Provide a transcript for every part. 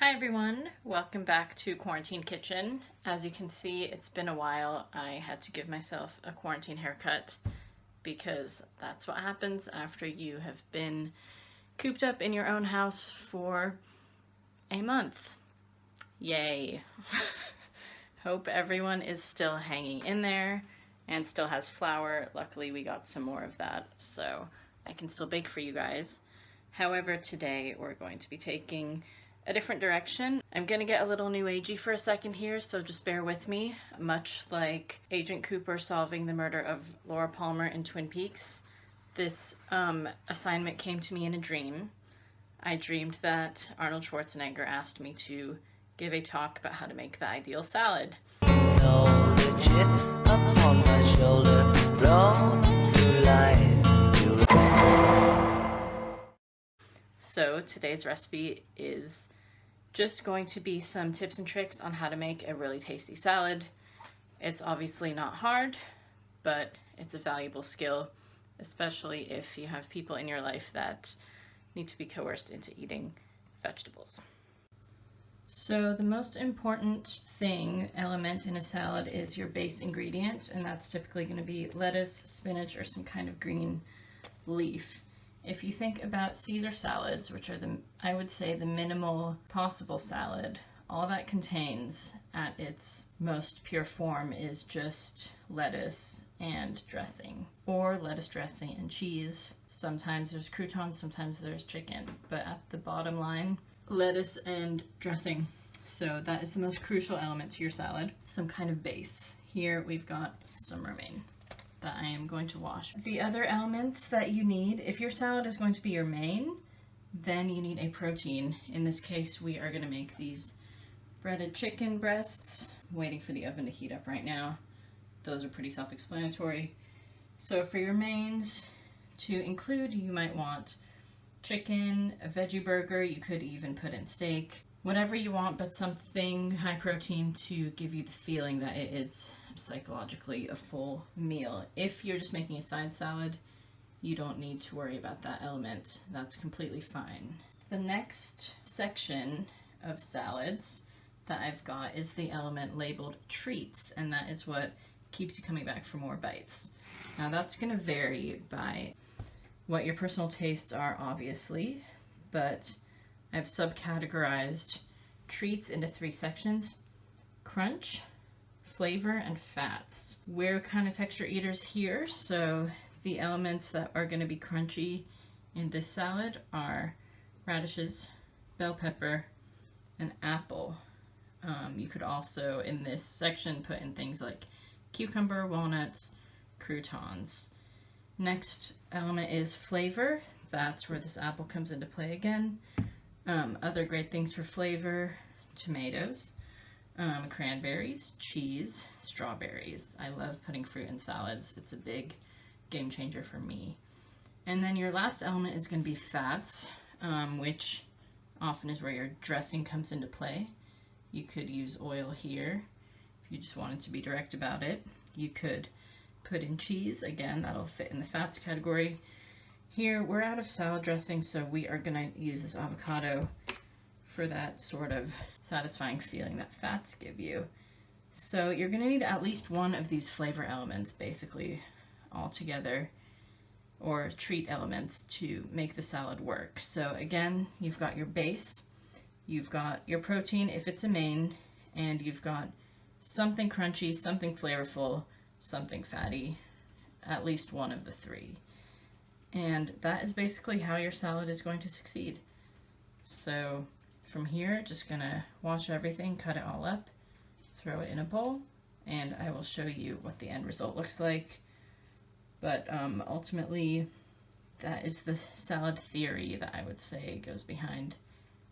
Hi everyone, welcome back to Quarantine Kitchen. As you can see, it's been a while. I had to give myself a quarantine haircut because that's what happens after you have been cooped up in your own house for a month. Yay. Hope everyone is still hanging in there and still has flour. Luckily we got some more of that, so I can still bake for you guys. However, today we're going to be taking a different direction. I'm gonna get a little new agey for a second here, so just bear with me. Much like Agent Cooper solving the murder of Laura Palmer in Twin Peaks, this assignment came to me in a dream. I dreamed that Arnold Schwarzenegger asked me to give a talk about how to make the ideal salad. Know the chip upon my shoulder, roll through life. So today's recipe is just going to be some tips and tricks on how to make a really tasty salad. It's obviously not hard, but it's a valuable skill, especially if you have people in your life that need to be coerced into eating vegetables. So the most important element in a salad is your base ingredient, and that's typically going to be lettuce, spinach, or some kind of green leaf. If you think about Caesar salads, which are I would say the minimal possible salad, all that contains at its most pure form is just lettuce and dressing, or lettuce, dressing, and cheese. Sometimes there's croutons, sometimes there's chicken, but at the bottom line, lettuce and dressing. So that is the most crucial element to your salad. Some kind of base. Here we've got some romaine that I am going to wash. The other elements that you need, if your salad is going to be your main, then you need a protein. In this case, we are gonna make these breaded chicken breasts. I'm waiting for the oven to heat up right now. Those are pretty self-explanatory. So for your mains to include, you might want chicken, a veggie burger, you could even put in steak, whatever you want, but something high protein to give you the feeling that it is psychologically a full meal. If you're just making a side salad, you don't need to worry about that element. That's completely fine. The next section of salads that I've got is the element labeled treats, and that is what keeps you coming back for more bites. Now that's going to vary by what your personal tastes are, obviously, but I've subcategorized treats into 3 sections: crunch, flavor, and fats. We're kind of texture eaters here, so the elements that are going to be crunchy in this salad are radishes, bell pepper, and apple. You could also, in this section, put in things like cucumber, walnuts, croutons. Next element is flavor. That's where this apple comes into play again. Other great things for flavor: tomatoes, cranberries, cheese, strawberries. I love putting fruit in salads. It's a big game changer for me. And then your last element is going to be fats, which often is where your dressing comes into play. You could use oil here if you just wanted to be direct about it. You could put in cheese. Again, that'll fit in the fats category. Here, we're out of salad dressing, so we are going to use this avocado for that sort of satisfying feeling that fats give you. So you're going to need at least one of these flavor elements, basically, all together, or treat elements to make the salad work. So again, you've got your base, you've got your protein if it's a main, and you've got something crunchy, something flavorful, something fatty, at least one of the 3. And that is basically how your salad is going to succeed. So from here, just gonna wash everything, cut it all up, throw it in a bowl, and I will show you what the end result looks like. But ultimately, that is the salad theory that I would say goes behind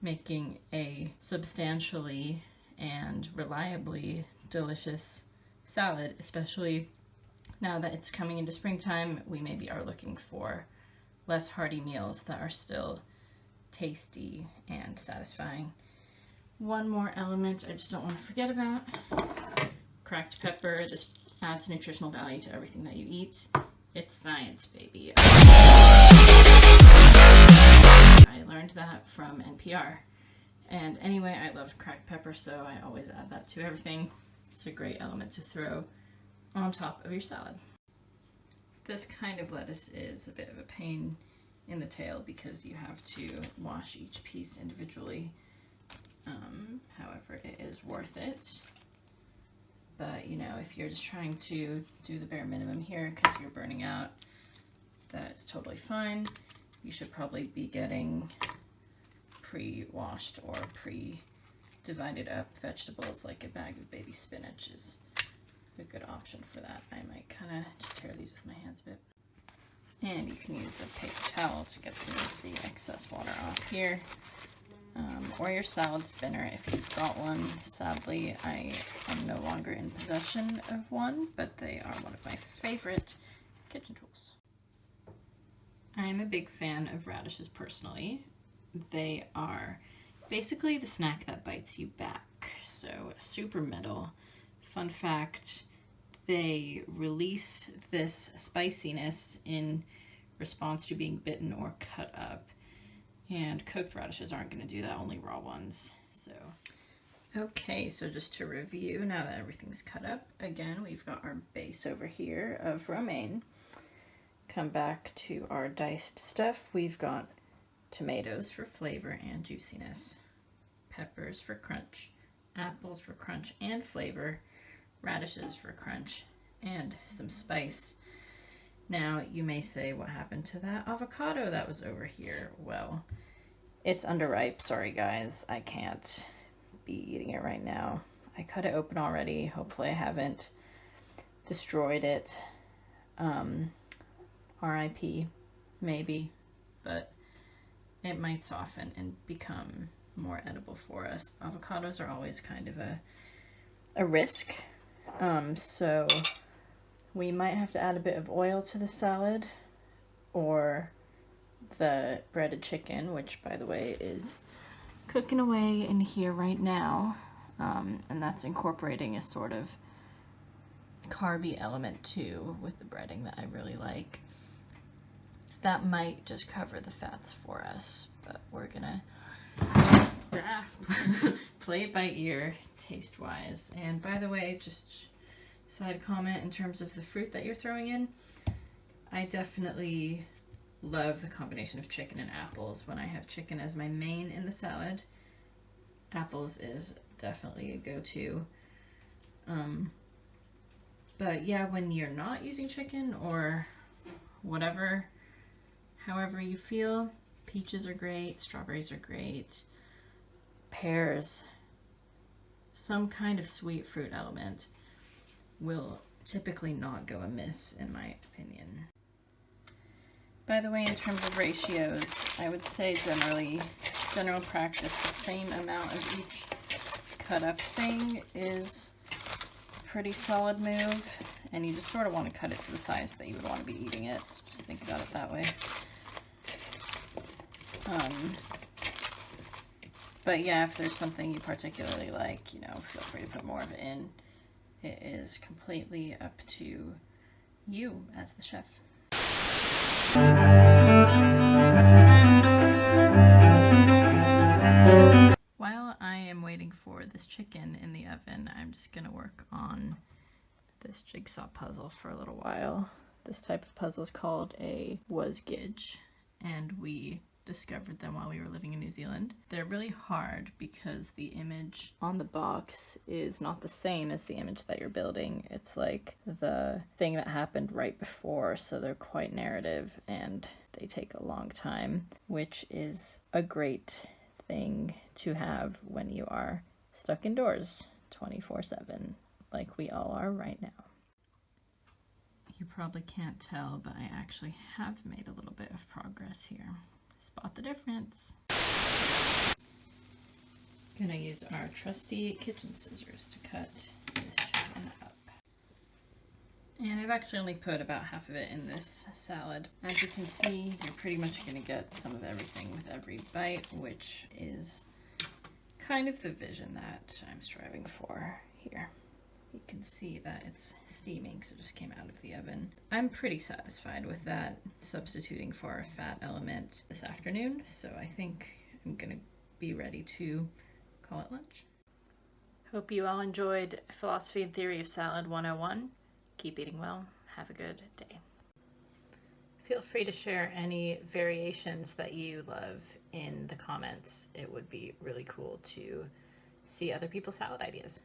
making a substantially and reliably delicious salad, especially now that it's coming into springtime. We maybe are looking for less hearty meals that are still tasty and satisfying. One more element I just don't want to forget about: cracked pepper. This adds nutritional value to everything that you eat. It's science, baby. I learned that from NPR. And anyway, I love cracked pepper, so I always add that to everything. It's a great element to throw on top of your salad. This kind of lettuce is a bit of a pain in the tail because you have to wash each piece individually. However, it is worth it. But, you know, if you're just trying to do the bare minimum here because you're burning out, that's totally fine. You should probably be getting pre-washed or pre-divided up vegetables, like a bag of baby spinach is a good option for that. I might kind of just tear these with my hands a bit. And you can use a paper towel to get some of the excess water off here. Or your salad spinner if you've got one. Sadly, I am no longer in possession of one, but they are one of my favorite kitchen tools. I'm a big fan of radishes personally. They are basically the snack that bites you back. So super middle. Fun fact, they release this spiciness in response to being bitten or cut up. And cooked radishes aren't going to do that, only raw ones. So, okay, so just to review, now that everything's cut up, again, we've got our base over here of romaine. Come back to our diced stuff. We've got tomatoes for flavor and juiciness, peppers for crunch, apples for crunch and flavor, radishes for crunch, and some spice. Now, you may say, what happened to that avocado that was over here? Well, it's underripe. Sorry, guys. I can't be eating it right now. I cut it open already. Hopefully I haven't destroyed it. RIP, maybe. But it might soften and become more edible for us. Avocados are always kind of a risk. So we might have to add a bit of oil to the salad, or the breaded chicken, which by the way is cooking away in here right now. And that's incorporating a sort of carby element too with the breading that I really like. That might just cover the fats for us, but we're gonna play it by ear, taste-wise. And by the way, just side comment in terms of the fruit that you're throwing in, I definitely love the combination of chicken and apples. When I have chicken as my main in the salad, apples is definitely a go-to. But yeah, when you're not using chicken or whatever, however you feel, peaches are great, strawberries are great, pears, some kind of sweet fruit element will typically not go amiss, in my opinion. By the way, in terms of ratios, I would say general practice, the same amount of each cut up thing is a pretty solid move, and you just sort of want to cut it to the size that you would want to be eating it. So just think about it that way. But yeah, if there's something you particularly like, you know, feel free to put more of it in. It is completely up to you as the chef. While I am waiting for this chicken in the oven, I'm just going to work on this jigsaw puzzle for a little while. This type of puzzle is called a wasgidge, and we discovered them while we were living in New Zealand. They're really hard because the image on the box is not the same as the image that you're building. It's like the thing that happened right before, so they're quite narrative and they take a long time, which is a great thing to have when you are stuck indoors 24/7, like we all are right now. You probably can't tell, but I actually have made a little bit of progress here. Spot the difference. Gonna use our trusty kitchen scissors to cut this chicken up. And I've actually only put about half of it in this salad. As you can see, you're pretty much gonna get some of everything with every bite, which is kind of the vision that I'm striving for here. You can see that it's steaming, so it just came out of the oven. I'm pretty satisfied with that, substituting for a fat element this afternoon, so I think I'm gonna be ready to Call it lunch. Hope you all enjoyed Philosophy and Theory of Salad 101. Keep eating well. Have a good day. Feel free to share any variations that you love in the comments. It would be really cool to see other people's salad ideas.